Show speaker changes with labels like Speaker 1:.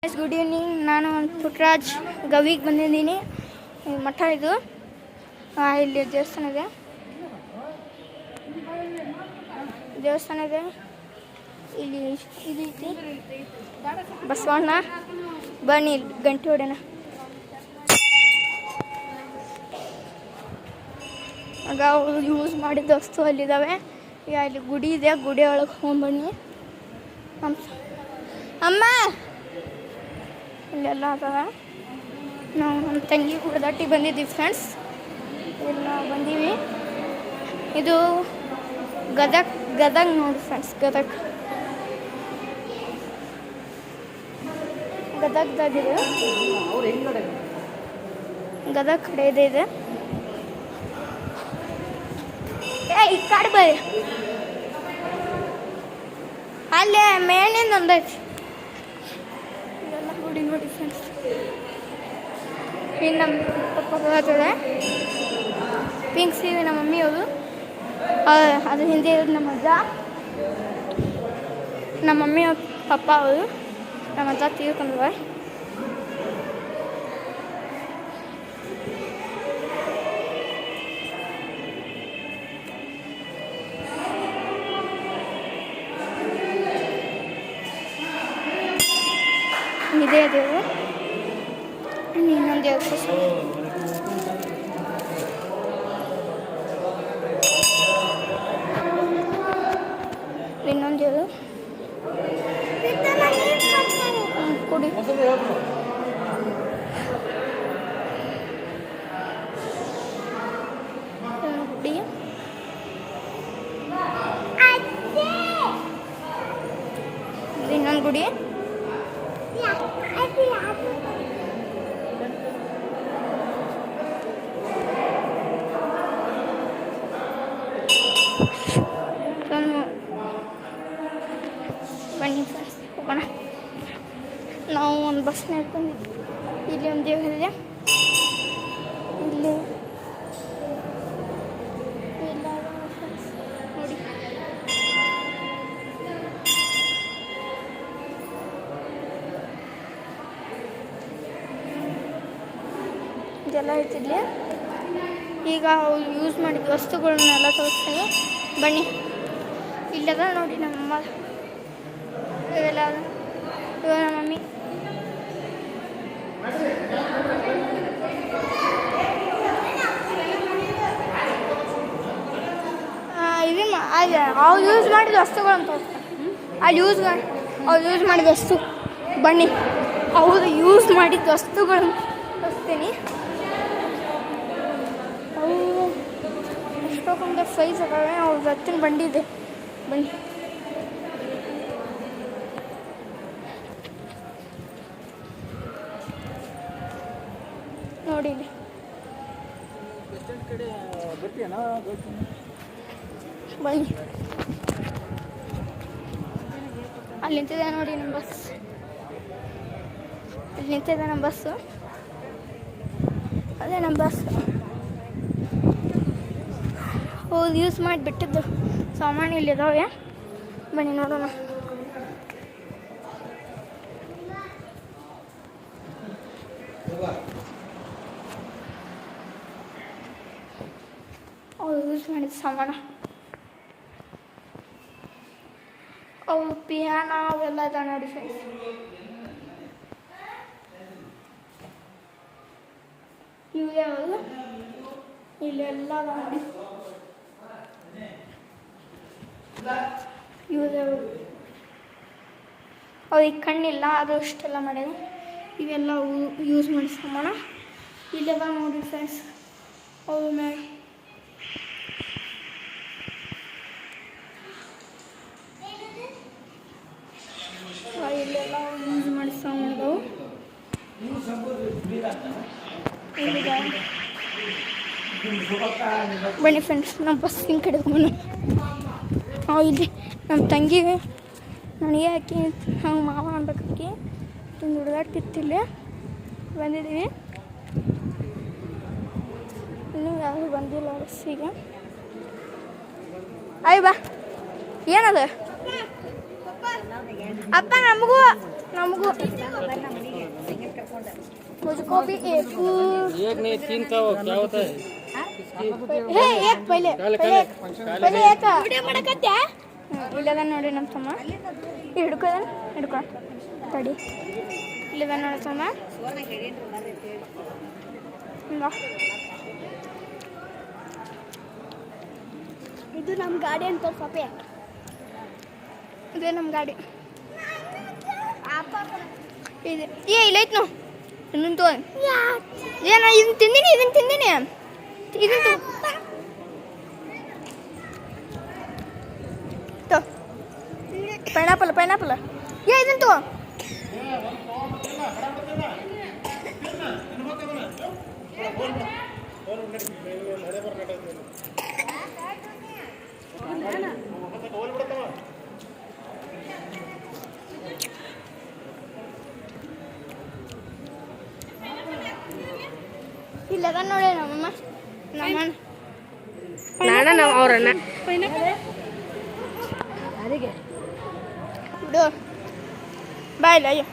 Speaker 1: Good evening. ನಾನು ಪುಟ್ಟರಾಜ್ ಗವಿಗೆ ಬಂದಿದ್ದೀನಿ. ಮಠ ಇದು. ಇಲ್ಲಿ ದೇವಸ್ಥಾನ ಇದೆ. ಇಲ್ಲಿ ಇದು ಐತಿ ಬಸವಣ್ಣ. ಬನ್ನಿ ಗಂಟೆ ಹೊಡೆನ. ಆಗ ಅವರು ಯೂಸ್ ಮಾಡಿದ ವಸ್ತು ಅಲ್ಲಿದ್ದಾವೆ. ಈಗ ಇಲ್ಲಿ ಗುಡಿ ಇದೆ, ಗುಡಿ ಒಳಗೆ ಹೋಗ್ಬನ್ನಿ. ಅಮ್ಮ ಇಲ್ಲೆಲ್ಲ ಅದಾವೆ. ನಾವು ನಮ್ಮ ತಂಗಿ ಹುಡುದಾಟಿ ಬಂದಿದ್ದೀವಿ ಫ್ರೆಂಡ್ಸ್. ಎಲ್ಲ ಬಂದೀವಿ. ಇದು ಗದಗ್ ನೋಡಿ ಫ್ರೆಂಡ್ಸ್. ಗದಗ್ದಾಗಿದೆ. ಗದಗ್ ಕಡೆ ಇದೆ. ಈ ಕಡೆ ಬರ್ರಿ. ಅಲ್ಲೇ ಮೇಲಿಂದ ಒಂದೈತಿ. ಇದೆಲ್ಲ ಗುಡಿ ನೋಡಿ ಫ್ರೆಂಡ್ಸ್. ಈಗ ನಮ್ಮ ಪಪ್ಪ ಬರ್ತದೆ. ಪಿಂಕ್ ಸೀರೆ ನಮ್ಮ ಮಮ್ಮಿ ಅವರು. ಅದು ಹಿಂದೆ ಇರೋದು ನಮ್ಮ ಅಜ್ಜ. ನಮ್ಮ ಮಮ್ಮಿ ಪಪ್ಪ ಅವರು. ನಮ್ಮ ಅಜ್ಜ ತೀರ್ಕೊಂಡ್ರೆ. ಇದೇ ದೇವರು. ಇನ್ನೊಂದು ದೇವರು ಇನ್ನೊಂದು ದೇವರು ಕೊಡಿ. ಗುಡಿ ಇನ್ನೊಂದು ಗುಡಿ. ಬನ್ನಿ ಫ್ರೆಂಡ್ಸ್ ಹೋಗೋಣ. ನಾವು ಒಂದು ಬಸ್ನ ಇಟ್ಕೊಂಡಿದ್ವಿ. ಇಲ್ಲಿ ಒಂದು ದೇವರಿದೆ. ಇಲ್ಲಿ ನೋಡಿ ಇದೆಲ್ಲ ಐತಿದ್ಲಿ. ಈಗ ಯೂಸ್ ಮಾಡಿದ ವಸ್ತುಗಳನ್ನೆಲ್ಲ ತೋರಿಸ್ತೀನಿ ಬನ್ನಿ. ಇಲ್ಲದ ನೋಡಿ ನಮ್ಮ ಇವೆಲ್ಲ ಇವ ನಮ್ಮ ಮಮ್ಮಿ. ಇದು ಅವ್ರು ಯೂಸ್ ಮಾಡಿದ ವಸ್ತುಗಳನ್ನು ತೋರಿಸ್ತಾರೆ. ಅಲ್ಲಿ ಅವ್ರು ಯೂಸ್ ಮಾಡಿದ ವಸ್ತು ಬನ್ನಿ. ಅವರು ಯೂಸ್ ಮಾಡಿದ ವಸ್ತುಗಳನ್ನು ತೋರಿಸ್ತೀನಿ. ಅವು ಎಷ್ಟೊಂದು ಸೈಜ್ ಅದಾವೆ. ಅವ್ರ ಹತ್ತಿನ ಬಂಡಿ ಇದೆ ಬನ್ನಿ. ನೋಡಿ ಬನ್ನಿ. ಅಲ್ಲಿ ನಿಂತಿದೆ ನೋಡಿ ನಮ್ಮ ಬಸ್. ಅಲ್ಲಿ ನಿಂತಿದೆ ನಮ್ಮ ಬಸ್ಸು. ಅದೇ ನಮ್ಮ ಬಸ್. ಅವ್ರು ಯೂಸ್ ಮಾಡಿಬಿಟ್ಟಿದ್ದು ಸಾಮಾನು ಇಲ್ಲಿದ್ದಾವೆ. ಬನ್ನಿ ನೋಡೋಣ. ಅವ್ರು ಯೂಸ್ ಮಾಡಿದ ಸಾಮಾನು. ಅವು ಪಿಯಾನ ಅವೆಲ್ಲ ಇದಾವೆ ನೋಡಿ ಫ್ರೆಂಡ್ಸ್. ಇವೆ ಅವರು ಇಲ್ಲೆಲ್ಲ ನೋಡಿ. ಅವ್ರಿಗೆ ಕಣ್ಣಿಲ್ಲ, ಅದು ಅಷ್ಟೆಲ್ಲ ಮಾಡ್ಯಾರ. ಇವೆಲ್ಲ ಯೂಸ್ ಮಾಡಿ ಸಾಮಾನು ಇಲ್ಲೆಲ್ಲ ನೋಡಿ ಫ್ರೆಂಡ್ಸ್. ಅವ್ರ ಮ್ಯಾಗ ಇಲ್ಲೆಲ್ಲ ಯೂಸ್ ಮಾಡಿ ಸಾಮಾನುಗಳು ಬನ್ನಿ ಫ್ರೆಂಡ್ಸ್. ನಮ್ಮ ಬಸ್ ಹಿಂಗೆ ಕಡೆ ಹೋಗೋಣ. ಇಲ್ಲಿ ನಮ್ಮ ತಂಗಿ ನನಗೆ ಹಾಕಿ ಹಂಗೆ ಮಾವ ಅನ್ಬೇಕಾಕಿ ಒಂದು ಹುಡುಗಾಡ್ತಿತ್ತಿಲ್ಲ. ಬಂದಿದ್ದೀವಿ. ಇನ್ನೂ ಯಾರು ಬಂದಿಲ್ಲ ಬಸ್ಸಿಗೆ. ಅಯ್ಯ ಬಾ. ಏನದು ಅಪ್ಪ? ನಮಗೂ ನಮಗೂ मुझको भी एक
Speaker 2: नहीं 3 का वो क्या होता है
Speaker 1: हे एक पहले पहले एक ವಿಡಿಯೋ ಮಾಡಕತ್ಯಾ ಇಲ್ಲದ ನೋಡಿ ನಮ್ಮ ತಮ್ಮ ಹಿಡ್ಕೊ ತಡಿ ಇಲ್ಲದ ನೋಡಿ ತಮ್ಮ ಇದು ನಮ್ಮ ಗಾಡಿ ಅಂತ ಪಾಪೆ ಇದೇ ನಮ್ಮ ಗಾಡಿ ಇದು ಇಲ್ಲೈತ್ ನಾವು ಇನ್ನೊಂದು ಏನ ಇದನ್ನ ತಿಂದಿನಿ ಪೈನಾಪಲ್ ಇದನ್ನ ತಗೋ ಇಲ್ಲದ ನೋಡಿ ನಮ್ಮಮ್ಮ
Speaker 3: ಅವ್ರನ್ನ
Speaker 1: ಬಿಡು ಬಾಯ್ ಅಯ್ಯೋ